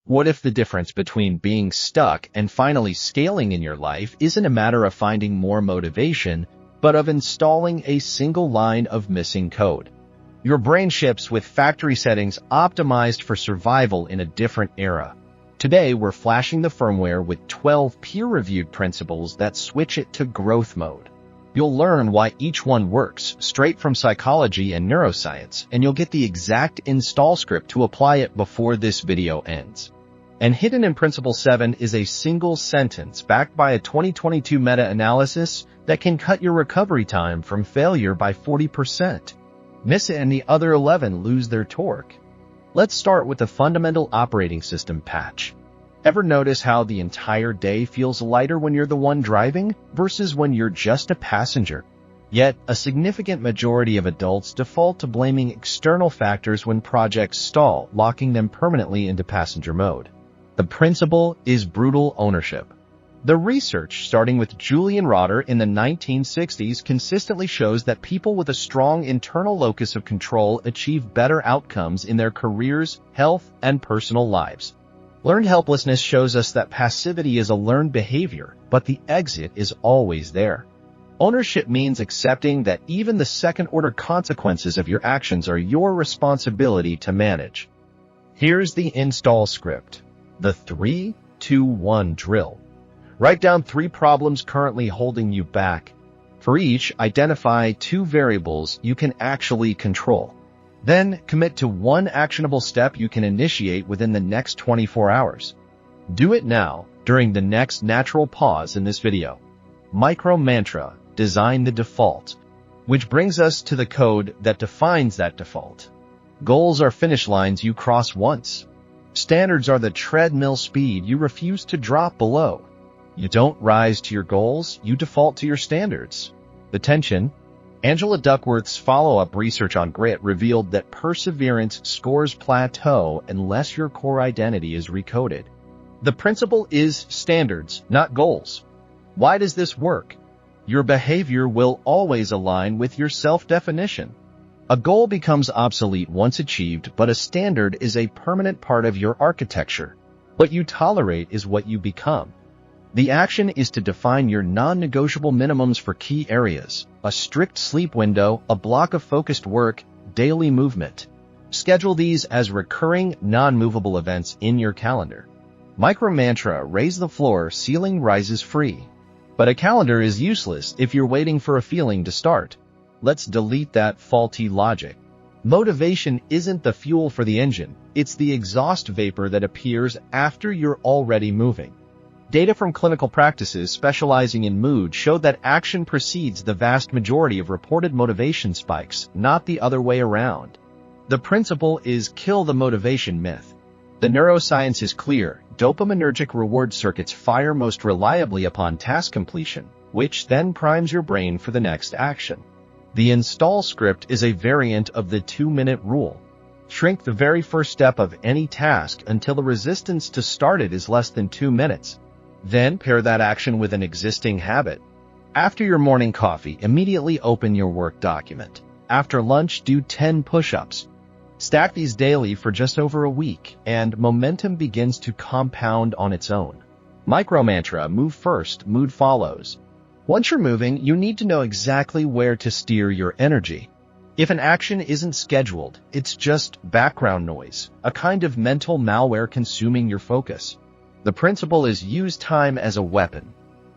What if the difference between being stuck and finally scaling in your life isn't a matter of finding more motivation, but of installing a single line of missing code? Your brain ships with factory settings optimized for survival in a different era. Today, we're flashing the firmware with 12 peer-reviewed principles that switch it to growth mode. You'll learn why each one works straight from psychology and neuroscience, and you'll get the exact install script to apply it before this video ends. And hidden in Principle 7 is a single sentence backed by a 2022 meta-analysis that can cut your recovery time from failure by 40%. Miss it and the other 11 lose their torque. Let's start with the fundamental operating system patch. Ever notice how the entire day feels lighter when you're the one driving versus when you're just a passenger? Yet, a significant majority of adults default to blaming external factors when projects stall, locking them permanently into passenger mode. The principle is brutal ownership. The research, starting with Julian Rotter in the 1960s, consistently shows that people with a strong internal locus of control achieve better outcomes in their careers, health, and personal lives. Learned helplessness shows us that passivity is a learned behavior, but the exit is always there. Ownership means accepting that even the second-order consequences of your actions are your responsibility to manage. Here's the install script. The 3-2-1 drill. Write down 3 problems currently holding you back. For each, identify 2 variables you can actually control. Then, commit to 1 actionable step you can initiate within the next 24 hours. Do it now, during the next natural pause in this video. Micro mantra, design the default. Which brings us to the code that defines that default. Goals are finish lines you cross once. Standards are the treadmill speed you refuse to drop below. You don't rise to your goals, you default to your standards. The tension. Angela Duckworth's follow-up research on grit revealed that perseverance scores plateau unless your core identity is recoded. The principle is standards, not goals. Why does this work? Your behavior will always align with your self-definition. A goal becomes obsolete once achieved, but a standard is a permanent part of your architecture. What you tolerate is what you become. The action is to define your non-negotiable minimums for key areas, a strict sleep window, a block of focused work, daily movement. Schedule these as recurring, non-movable events in your calendar. Micro mantra, raise the floor, ceiling rises free. But a calendar is useless if you're waiting for a feeling to start. Let's delete that faulty logic. Motivation isn't the fuel for the engine, it's the exhaust vapor that appears after you're already moving. Data from clinical practices specializing in mood showed that action precedes the vast majority of reported motivation spikes, not the other way around. The principle is kill the motivation myth. The neuroscience is clear. Dopaminergic reward circuits fire most reliably upon task completion, which then primes your brain for the next action. The install script is a variant of the 2-minute rule. Shrink the very first step of any task until the resistance to start it is less than 2 minutes. Then pair that action with an existing habit. After your morning coffee, immediately open your work document. After lunch, do 10 push-ups. Stack these daily for just over a week, and momentum begins to compound on its own. Micro mantra, move first, mood follows. Once you're moving, you need to know exactly where to steer your energy. If an action isn't scheduled, it's just background noise, a kind of mental malware consuming your focus. The principle is use time as a weapon.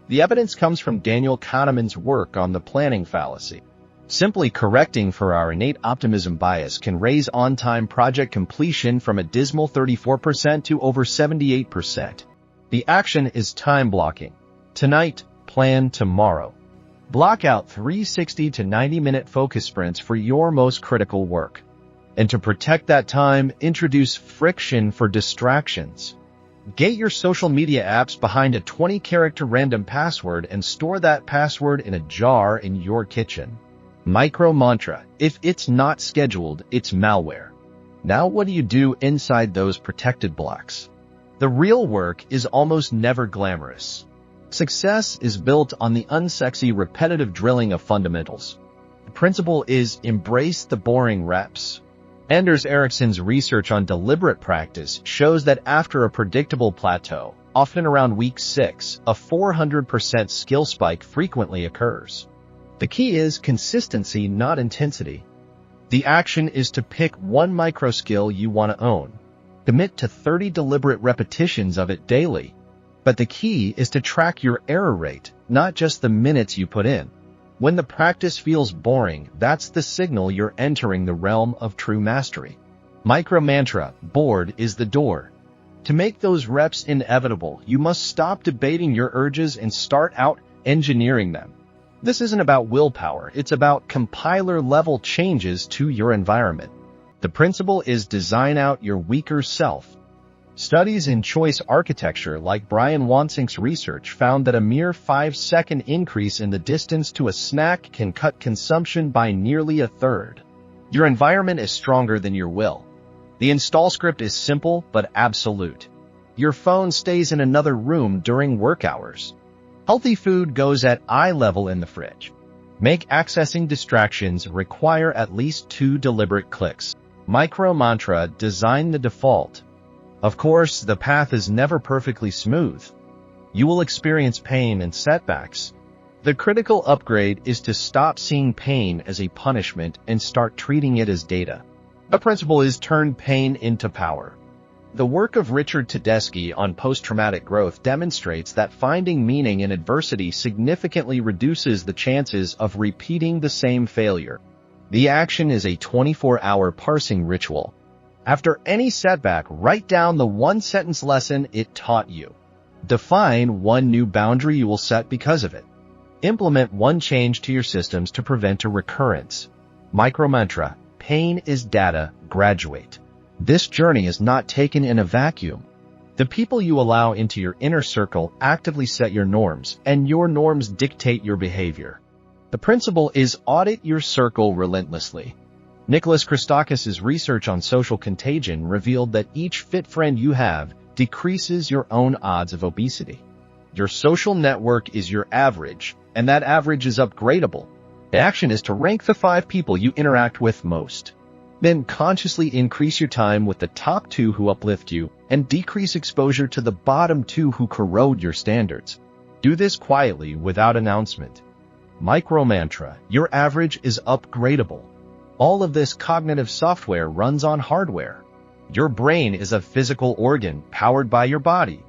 The evidence comes from Daniel Kahneman's work on the planning fallacy. Simply correcting for our innate optimism bias can raise on-time project completion from a dismal 34% to over 78%. The action is time blocking. Tonight, plan tomorrow. Block out 360 to 90-minute focus sprints for your most critical work. And to protect that time, introduce friction for distractions. Gate your social media apps behind a 20-character random password and store that password in a jar in your kitchen. Micro mantra, if it's not scheduled, it's malware. Now what do you do inside those protected blocks? The real work is almost never glamorous. Success is built on the unsexy, repetitive drilling of fundamentals. The principle is embrace the boring reps. Anders Ericsson's research on deliberate practice shows that after a predictable plateau, often around week 6, a 400% skill spike frequently occurs. The key is consistency, not intensity. The action is to pick one micro skill you want to own. Commit to 30 deliberate repetitions of it daily. But the key is to track your error rate, not just the minutes you put in. When the practice feels boring, that's the signal you're entering the realm of true mastery. Micro mantra, bored is the door. To make those reps inevitable, you must stop debating your urges and start out engineering them. This isn't about willpower, it's about compiler-level changes to your environment. The principle is design out your weaker self. Studies in choice architecture like Brian Wansink's research found that a mere 5-second increase in the distance to a snack can cut consumption by nearly a third. Your environment is stronger than your will. The install script is simple but absolute. Your phone stays in another room during work hours. Healthy food goes at eye level in the fridge. Make accessing distractions require at least 2 deliberate clicks. Micro mantra, design the default. Of course, the path is never perfectly smooth. You will experience pain and setbacks. The critical upgrade is to stop seeing pain as a punishment and start treating it as data. A principle is turn pain into power. The work of Richard Tedeschi on post-traumatic growth demonstrates that finding meaning in adversity significantly reduces the chances of repeating the same failure. The action is a 24-hour parsing ritual. After any setback, write down the one-sentence lesson it taught you. Define one new boundary you will set because of it. Implement one change to your systems to prevent a recurrence. Micro mantra, pain is data, graduate. This journey is not taken in a vacuum. The people you allow into your inner circle actively set your norms, and your norms dictate your behavior. The principle is audit your circle relentlessly. Nicholas Christakis' research on social contagion revealed that each fit friend you have decreases your own odds of obesity. Your social network is your average, and that average is upgradable. The action is to rank the 5 people you interact with most. Then consciously increase your time with the top 2 who uplift you and decrease exposure to the bottom 2 who corrode your standards. Do this quietly without announcement. Micro mantra, your average is upgradable. All of this cognitive software runs on hardware. Your brain is a physical organ powered by your body.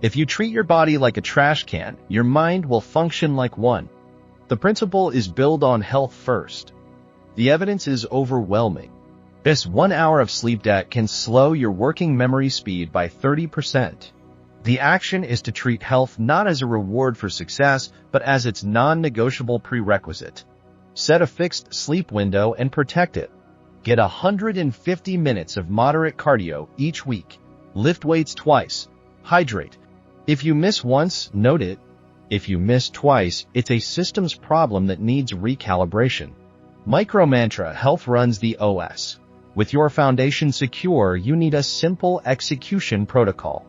If you treat your body like a trash can, your mind will function like one. The principle is build on health first. The evidence is overwhelming. This 1 hour of sleep debt can slow your working memory speed by 30%. The action is to treat health not as a reward for success, but as its non-negotiable prerequisite. Set a fixed sleep window and protect it. Get 150 minutes of moderate cardio each week. Lift weights twice. Hydrate. If you miss once, note it. If you miss twice, it's a systems problem that needs recalibration. Micro mantra, health runs the OS. With your foundation secure, you need a simple execution protocol.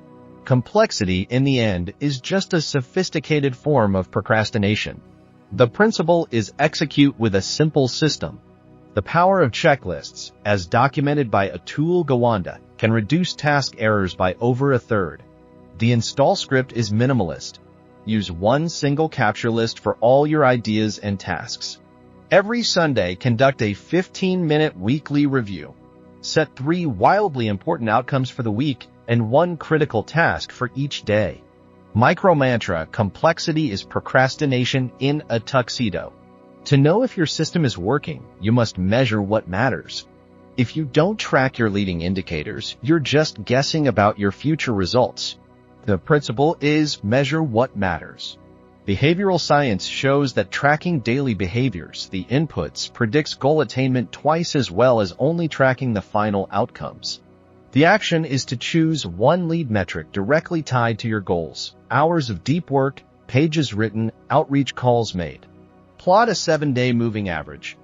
Complexity, in the end, is just a sophisticated form of procrastination. The principle is execute with a simple system. The power of checklists, as documented by Atul Gawande, can reduce task errors by over a third. The install script is minimalist. Use one single capture list for all your ideas and tasks. Every Sunday, conduct a 15-minute weekly review. Set 3 wildly important outcomes for the week and 1 critical task for each day. Micro mantra, complexity is procrastination in a tuxedo. To know if your system is working, you must measure what matters. If you don't track your leading indicators, you're just guessing about your future results. The principle is measure what matters. Behavioral science shows that tracking daily behaviors, the inputs, predicts goal attainment twice as well as only tracking the final outcomes. The action is to choose one lead metric directly tied to your goals. Hours of deep work, pages written, outreach calls made. Plot a 7-day moving average.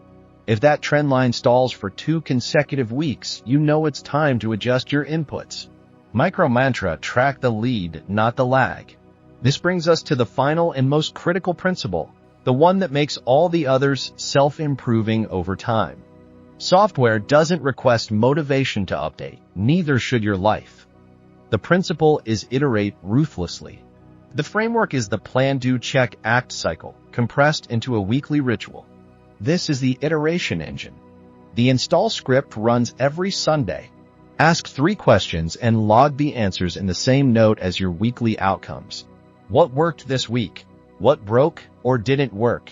If that trend line stalls for 2 consecutive weeks, you know it's time to adjust your inputs. Micro mantra, track the lead, not the lag. This brings us to the final and most critical principle, the one that makes all the others self-improving over time. Software doesn't request motivation to update, neither should your life. The principle is iterate ruthlessly. The framework is the plan, do, check, act cycle, compressed into a weekly ritual. This is the iteration engine. The install script runs every Sunday. Ask 3 questions and log the answers in the same note as your weekly outcomes. What worked this week? What broke or didn't work?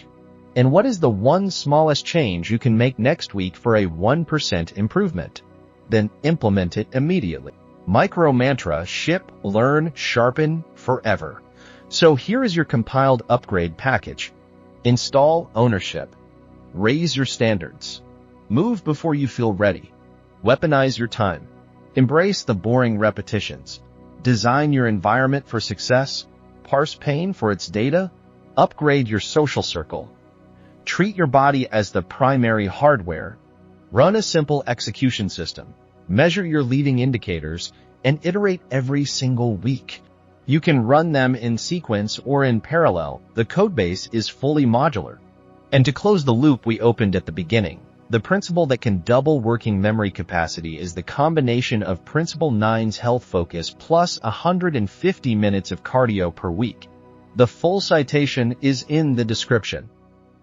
And what is the one smallest change you can make next week for a 1% improvement? Then implement it immediately. Micro mantra: ship, learn, sharpen, forever. So here is your compiled upgrade package. Install ownership. Raise your standards. Move before you feel ready. Weaponize your time. Embrace the boring repetitions. Design your environment for success. Parse pain for its data. Upgrade your social circle. Treat your body as the primary hardware. Run a simple execution system. Measure your leading indicators and iterate every single week. You can run them in sequence or in parallel. The codebase is fully modular. And to close the loop we opened at the beginning, the principle that can double working memory capacity is the combination of Principle 9's health focus plus 150 minutes of cardio per week. The full citation is in the description.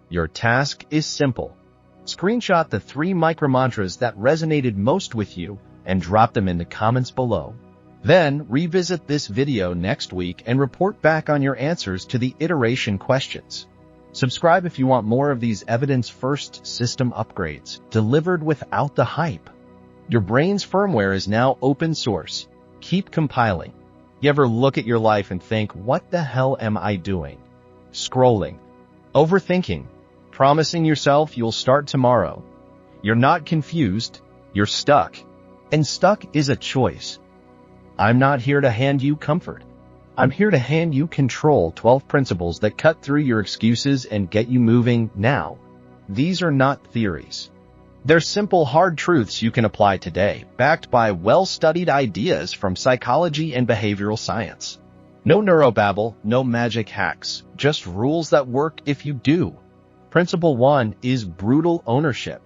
Your task is simple. Screenshot the 3 micromantras that resonated most with you and drop them in the comments below. Then revisit this video next week and report back on your answers to the iteration questions. Subscribe if you want more of these evidence-first system upgrades delivered without the hype. Your brain's firmware is now open source. Keep compiling. You ever look at your life and think, what the hell am I doing? Scrolling. Overthinking. Promising yourself you'll start tomorrow. You're not confused. You're stuck. And stuck is a choice. I'm not here to hand you comfort. I'm here to hand you control. 12 principles that cut through your excuses and get you moving now. These are not theories. They're simple, hard truths you can apply today, backed by well-studied ideas from psychology and behavioral science. No neurobabble, no magic hacks, just rules that work if you do. Principle 1 is brutal ownership.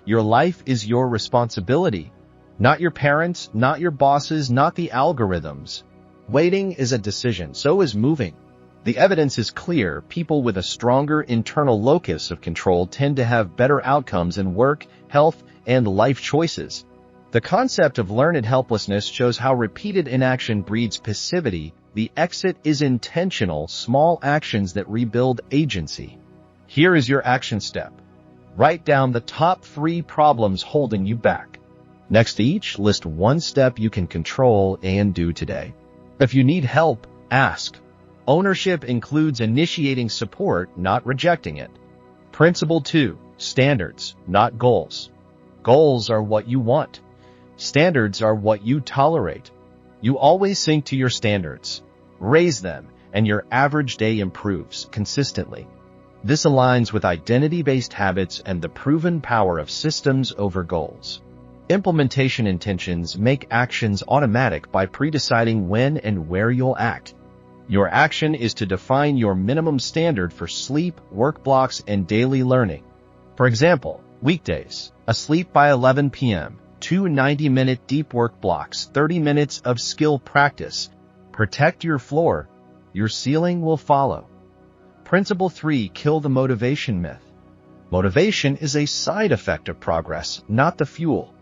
Your life is your responsibility. Not your parents, not your bosses, not the algorithms. Waiting is a decision, so is moving. The evidence is clear. People with a stronger internal locus of control tend to have better outcomes in work, health, and life choices. The concept of learned helplessness shows how repeated inaction breeds passivity. The exit is intentional, small actions that rebuild agency. Here is your action step. Write down the top 3 problems holding you back. Next to each, list 1 step you can control and do today. If you need help, ask. Ownership includes initiating support, not rejecting it. Principle 2, standards, not goals. Goals are what you want. Standards are what you tolerate. You always sync to your standards. Raise them, and your average day improves consistently. This aligns with identity-based habits and the proven power of systems over goals. Implementation intentions make actions automatic by pre-deciding when and where you'll act. Your action is to define your minimum standard for sleep, work blocks, and daily learning. For example, weekdays, asleep by 11 p.m., 2 90-minute deep work blocks, 30 minutes of skill practice. Protect your floor. Your ceiling will follow. Principle 3, kill the motivation myth. Motivation is a side effect of progress, not the fuel.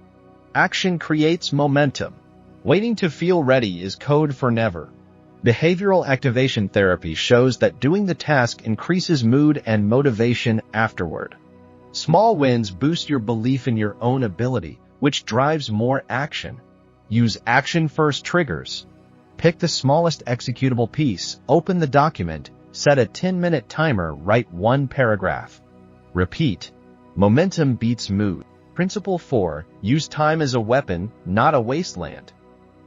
Action creates momentum. Waiting to feel ready is code for never. Behavioral activation therapy shows that doing the task increases mood and motivation afterward. Small wins boost your belief in your own ability, which drives more action. Use action-first triggers. Pick the smallest executable piece, open the document, set a 10-minute timer, write 1 paragraph. Repeat. Momentum beats mood. Principle 4, use time as a weapon, not a wasteland.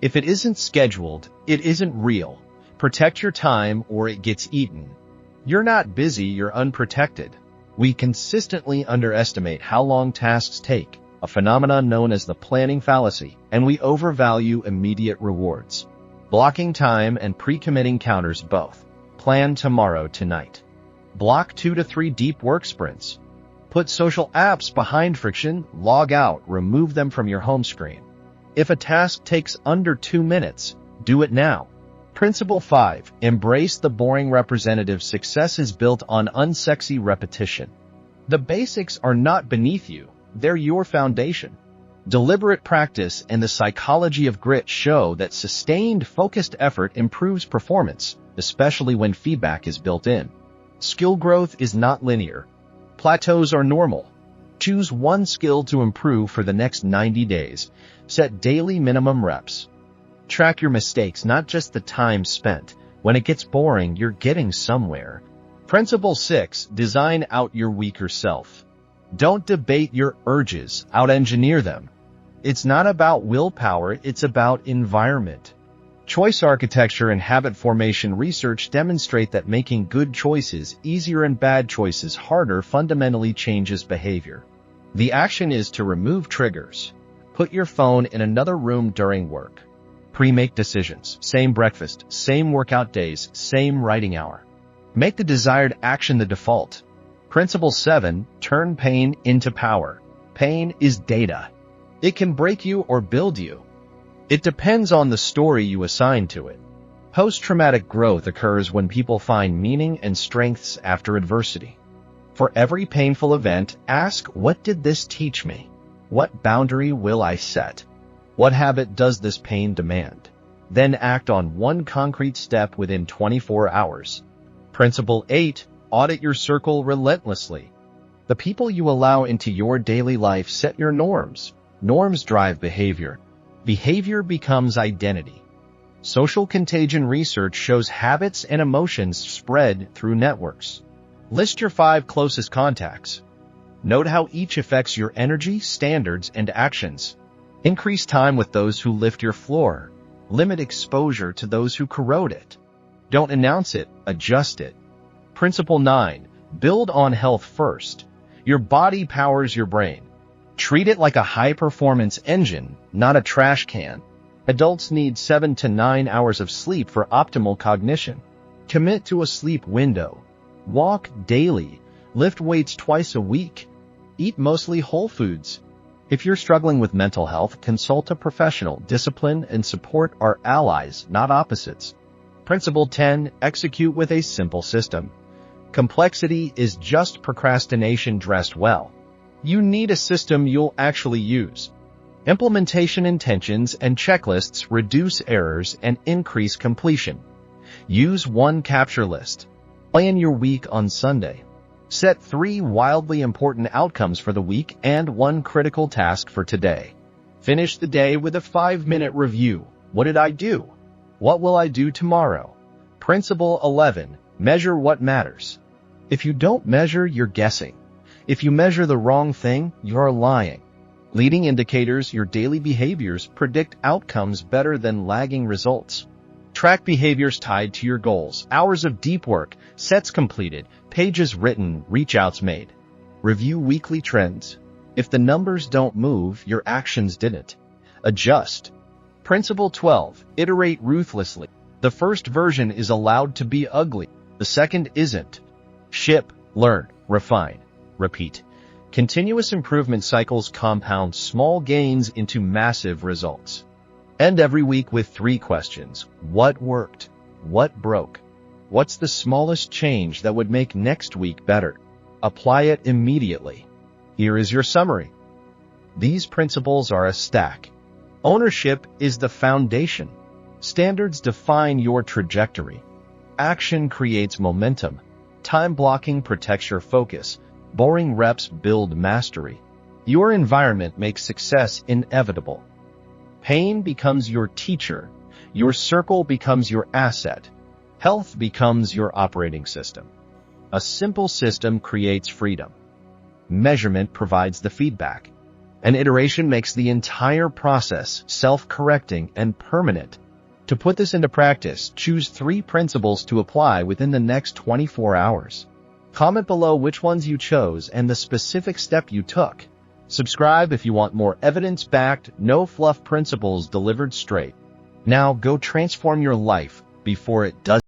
If it isn't scheduled, it isn't real. Protect your time or it gets eaten. You're not busy, you're unprotected. We consistently underestimate how long tasks take, a phenomenon known as the planning fallacy, and we overvalue immediate rewards. Blocking time and pre-committing counters both. Plan tomorrow tonight. Block 2 to 3 deep work sprints. Put social apps behind friction, log out, remove them from your home screen. If a task takes under 2 minutes, do it now. Principle 5. Embrace the boring representative. Success is built on unsexy repetition. The basics are not beneath you, they're your foundation. Deliberate practice and the psychology of grit show that sustained, focused effort improves performance, especially when feedback is built in. Skill growth is not linear. Plateaus are normal. Choose one skill to improve for the next 90 days. Set daily minimum reps. Track your mistakes, not just the time spent. When it gets boring, you're getting somewhere. Principle 6. Design out your weaker self. Don't debate your urges, out-engineer them. It's not about willpower, it's about environment. Choice architecture and habit formation research demonstrate that making good choices easier and bad choices harder fundamentally changes behavior. The action is to remove triggers. Put your phone in another room during work. Pre-make decisions. Same breakfast, same workout days, same writing hour. Make the desired action the default. Principle 7. Turn pain into power. Pain is data. It can break you or build you. It depends on the story you assign to it. Post-traumatic growth occurs when people find meaning and strengths after adversity. For every painful event, ask, what did this teach me? What boundary will I set? What habit does this pain demand? Then act on one concrete step within 24 hours. Principle 8. Audit your circle relentlessly. The people you allow into your daily life set your norms. Norms drive behavior. Behavior becomes identity. Social contagion research shows habits and emotions spread through networks. List your 5 closest contacts. Note how each affects your energy, standards, and actions. Increase time with those who lift your floor. Limit exposure to those who corrode it. Don't announce it, adjust it. Principle 9. Build on health first. Your body powers your brain. Treat it like a high-performance engine, not a trash can. Adults need 7 to 9 hours of sleep for optimal cognition. Commit to a sleep window. Walk daily. Lift weights twice a week. Eat mostly whole foods. If you're struggling with mental health, consult a professional. Discipline and support are allies, not opposites. Principle 10. Execute with a simple system. Complexity is just procrastination dressed well. You need a system you'll actually use. Implementation intentions and checklists reduce errors and increase completion. Use one capture list. Plan your week on Sunday. Set 3 wildly important outcomes for the week and 1 critical task for today. Finish the day with a 5-minute review. What did I do? What will I do tomorrow? Principle 11. Measure what matters. If you don't measure, you're guessing. If you measure the wrong thing, you're lying. Leading indicators, your daily behaviors, predict outcomes better than lagging results. Track behaviors tied to your goals. Hours of deep work, sets completed, pages written, reach-outs made. Review weekly trends. If the numbers don't move, your actions didn't. Adjust. Principle 12. Iterate ruthlessly. The first version is allowed to be ugly. The second isn't. Ship, learn, refine, repeat. Continuous improvement cycles compound small gains into massive results. End every week with 3 questions. What worked? What broke? What's the smallest change that would make next week better? Apply it immediately. Here is your summary. These principles are a stack. Ownership is the foundation. Standards define your trajectory. Action creates momentum. Time blocking protects your focus. Boring reps build mastery. Your environment makes success inevitable. Pain becomes your teacher. Your circle becomes your asset. Health becomes your operating system. A simple system creates freedom. Measurement provides the feedback. An iteration makes the entire process self-correcting and permanent. To put this into practice, choose 3 principles to apply within the next 24 hours. Comment below which ones you chose and the specific step you took. Subscribe if you want more evidence-backed, no-fluff principles delivered straight. Now go transform your life before it does.